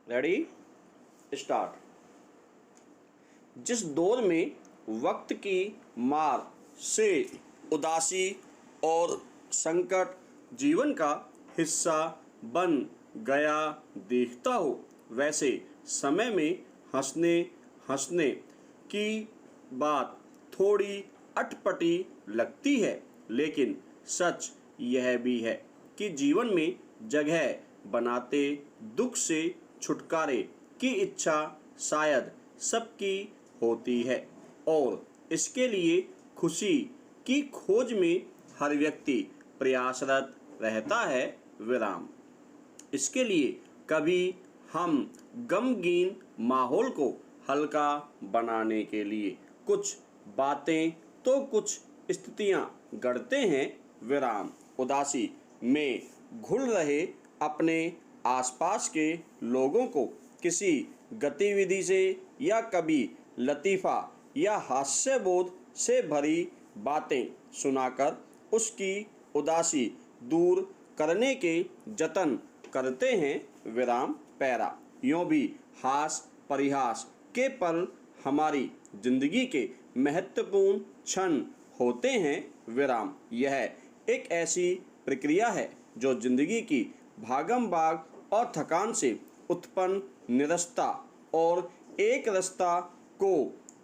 Ready start. जिस दौर में वक्त की मार से उदासी और संकट जीवन का हिस्सा बन गया देखता हो, वैसे समय में हंसने हंसने की बात थोड़ी अटपटी लगती है, लेकिन सच यह भी है कि जीवन में जगह बनाते दुख से छुटकारे की इच्छा शायद सबकी होती है और इसके लिए खुशी की खोज में हर व्यक्ति प्रयासरत रहता है। विराम। इसके लिए कभी हम गमगीन माहौल को हल्का बनाने के लिए कुछ बातें तो कुछ स्थितियां गढ़ते हैं। विराम। उदासी में घुल रहे अपने आसपास के लोगों को किसी गतिविधि से या कभी लतीफ़ा या हास्यबोध से भरी बातें सुनाकर उसकी उदासी दूर करने के जतन करते हैं। विराम पैरा। यूँ भी हास परिहास के पल हमारी जिंदगी के महत्वपूर्ण क्षण होते हैं। विराम। यह एक ऐसी प्रक्रिया है जो जिंदगी की भागम भाग और थकान से उत्पन्न निरस्ता और एक रास्ता को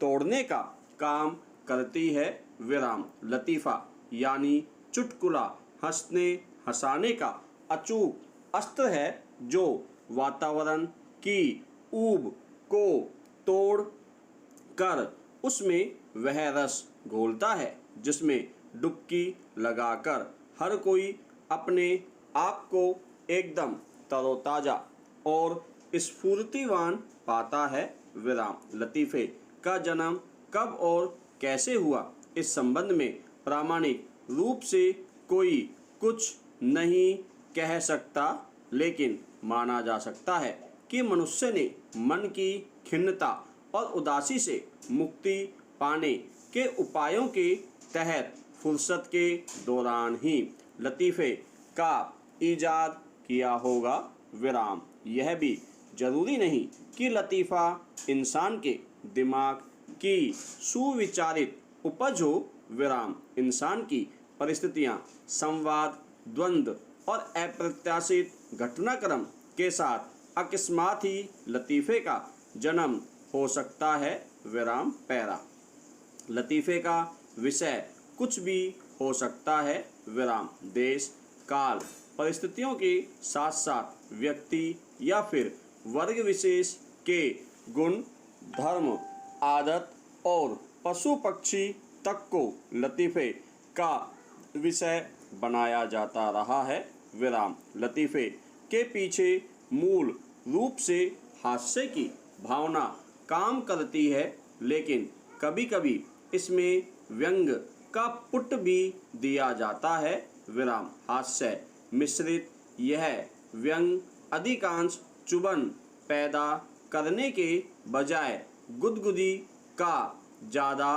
तोड़ने का काम करती है। विराम। लतीफ़ा यानी चुटकुला हंसने हंसाने का अचूक अस्त्र है जो वातावरण की ऊब को तोड़ कर उसमें वह रस घोलता है जिसमें डुबकी लगाकर हर कोई अपने आप को एकदम तरोताज़ा और स्फूर्तिवान पाता है। विराम। लतीफ़े का जन्म कब और कैसे हुआ, इस संबंध में प्रामाणिक रूप से कोई कुछ नहीं कह सकता, लेकिन माना जा सकता है कि मनुष्य ने मन की खिन्नता और उदासी से मुक्ति पाने के उपायों के तहत फुर्सत के दौरान ही लतीफ़े का ईजाद किया होगा। विराम। यह भी जरूरी नहीं कि लतीफ़ा इंसान के दिमाग की सुविचारित उपज हो। विराम। इंसान की परिस्थितियां, संवाद, द्वंद्व और अप्रत्याशित घटनाक्रम के साथ अकस्मात ही लतीफ़े का जन्म हो सकता है। विराम पैरा। लतीफ़े का विषय कुछ भी हो सकता है। विराम। देश, काल, परिस्थितियों के साथ साथ व्यक्ति या फिर वर्ग विशेष के गुण, धर्म, आदत और पशु पक्षी तक को लतीफ़े का विषय बनाया जाता रहा है। विराम। लतीफ़े के पीछे मूल रूप से हास्य की भावना काम करती है, लेकिन कभी कभी इसमें व्यंग का पुट भी दिया जाता है। विराम। हास्य मिश्रित यह व्यंग अधिकांश चुभन पैदा करने के बजाय गुदगुदी का ज़्यादा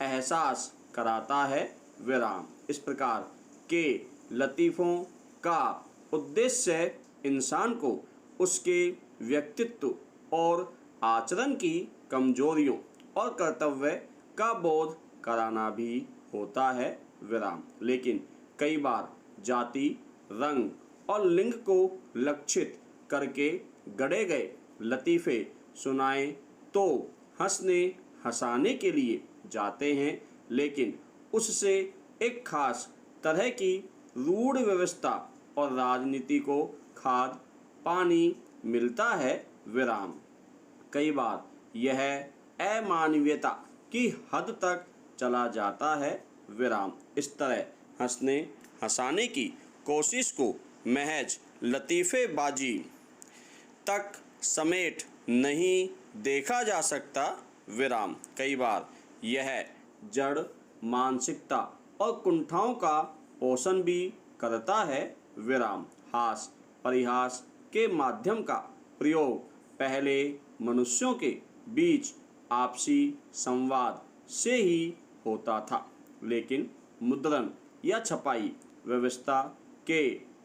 एहसास कराता है। विराम। इस प्रकार के लतीफ़ों का उद्देश्य इंसान को उसके व्यक्तित्व और आचरण की कमजोरियों और कर्तव्य का बोध कराना भी होता है। विराम। लेकिन कई बार जाति, रंग और लिंग को लक्षित करके गढ़े गए लतीफ़े सुनाए तो हंसने हंसाने के लिए जाते हैं, लेकिन उससे एक खास तरह की रूढ़ व्यवस्था और राजनीति को खाद पानी मिलता है। विराम। कई बार यह अमानवीयता की हद तक चला जाता है। विराम। इस तरह हंसने हंसाने की कोशिश को महज लतीफ़ेबाजी तक समेट नहीं देखा जा सकता। विराम। कई बार यह जड़ मानसिकता और कुंठाओं का पोषण भी करता है। विराम। हास परिहास के माध्यम का प्रयोग पहले मनुष्यों के बीच आपसी संवाद से ही होता था, लेकिन मुद्रण या छपाई व्यवस्था के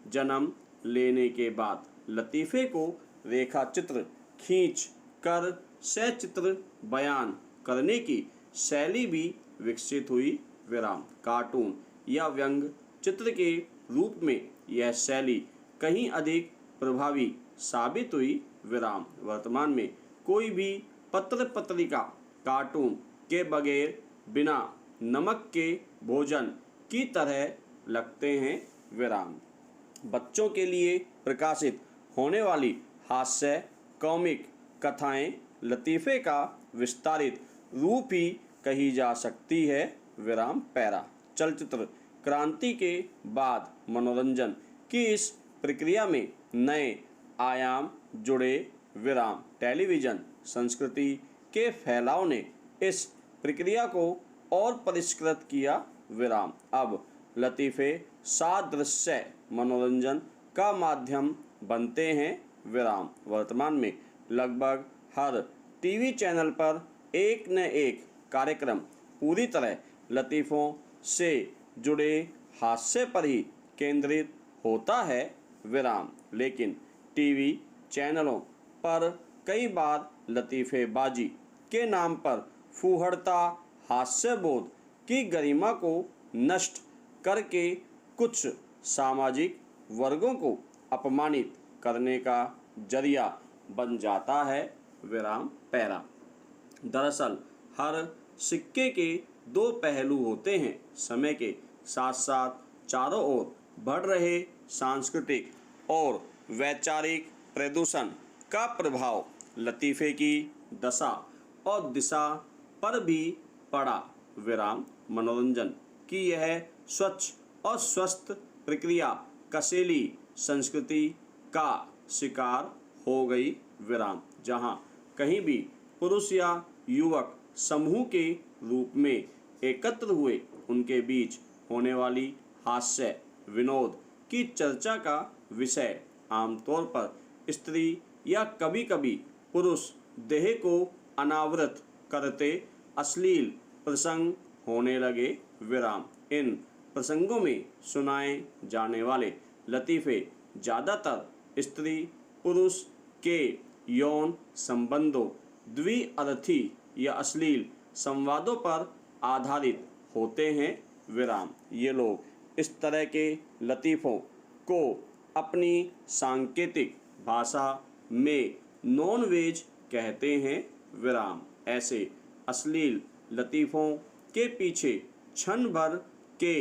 जन्म लेने के बाद लतीफ़े को रेखा चित्र खींच कर सचित्र बयान करने की शैली भी विकसित हुई विराम। कार्टून या व्यंग चित्र के रूप में यह शैली कहीं अधिक प्रभावी साबित हुई विराम। वर्तमान में कोई भी पत्र पत्रिका कार्टून के बगैर बिना नमक के भोजन की तरह लगते हैं विराम। बच्चों के लिए प्रकाशित होने वाली हास्य कॉमिक कथाएं लतीफ़े का विस्तारित रूप ही कही जा सकती है विराम पैरा। चलचित्र क्रांति के बाद मनोरंजन की इस प्रक्रिया में नए आयाम जुड़े विराम। टेलीविज़न संस्कृति के फैलाव ने इस प्रक्रिया को और परिष्कृत किया विराम। अब लतीफ़े सादृश्य मनोरंजन का माध्यम बनते हैं विराम। वर्तमान में लगभग हर टीवी चैनल पर एक न एक कार्यक्रम पूरी तरह लतीफ़ों से जुड़े हास्य पर ही केंद्रित होता है विराम। लेकिन टीवी चैनलों पर कई बार लतीफ़ेबाजी के नाम पर फूहड़ता हास्यबोध की गरिमा को नष्ट करके कुछ सामाजिक वर्गों को अपमानित करने का जरिया बन जाता है विराम पैरा। दरअसल हर सिक्के के दो पहलू होते हैं। समय के साथ साथ चारों ओर बढ़ रहे सांस्कृतिक और वैचारिक प्रदूषण का प्रभाव लतीफ़े की दशा और दिशा पर भी पड़ा विराम। मनोरंजन की यह स्वच्छ और स्वस्थ प्रक्रिया कसेली संस्कृति का शिकार हो गई विराम। जहां कहीं भी पुरुष या युवक समूह के रूप में एकत्र हुए, उनके बीच होने वाली हास्य विनोद की चर्चा का विषय आमतौर पर स्त्री या कभी कभी पुरुष देह को अनावृत करते अश्लील प्रसंग होने लगे विराम। इन प्रसंगों में सुनाए जाने वाले लतीफ़े ज़्यादातर स्त्री पुरुष के यौन संबंधों, द्विअर्थी या अश्लील संवादों पर आधारित होते हैं विराम। ये लोग इस तरह के लतीफ़ों को अपनी सांकेतिक भाषा में नॉन वेज कहते हैं विराम। ऐसे अश्लील लतीफ़ों के पीछे क्षण भर के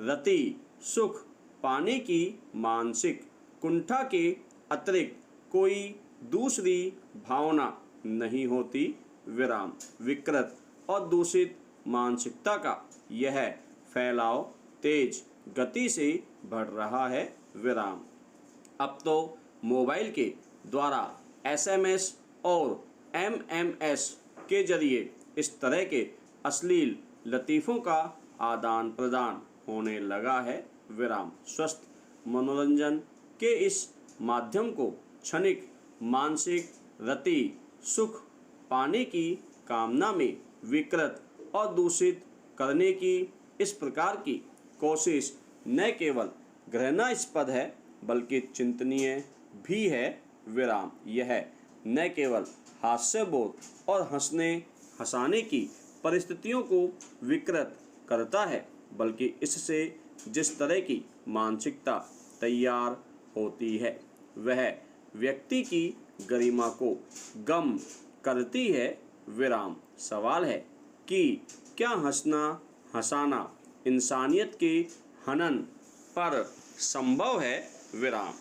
रति सुख पाने की मानसिक कुंठा के अतिरिक्त कोई दूसरी भावना नहीं होती विराम। विकृत और दूषित मानसिकता का यह फैलाव तेज गति से बढ़ रहा है विराम। अब तो मोबाइल के द्वारा SMS और MMS के जरिए इस तरह के अश्लील लतीफ़ों का आदान प्रदान होने लगा है विराम। स्वस्थ मनोरंजन के इस माध्यम को क्षणिक मानसिक रति सुख पाने की कामना में विकृत और दूषित करने की इस प्रकार की कोशिश न केवल घृणास्पद है बल्कि चिंतनीय भी है विराम। यह न केवल हास्यबोध और हंसने हंसाने की परिस्थितियों को विकृत करता है बल्कि इससे जिस तरह की मानसिकता तैयार होती है वह व्यक्ति की गरिमा को गम करती है विराम। सवाल है कि क्या हंसना हंसाना इंसानियत के हनन पर संभव है विराम।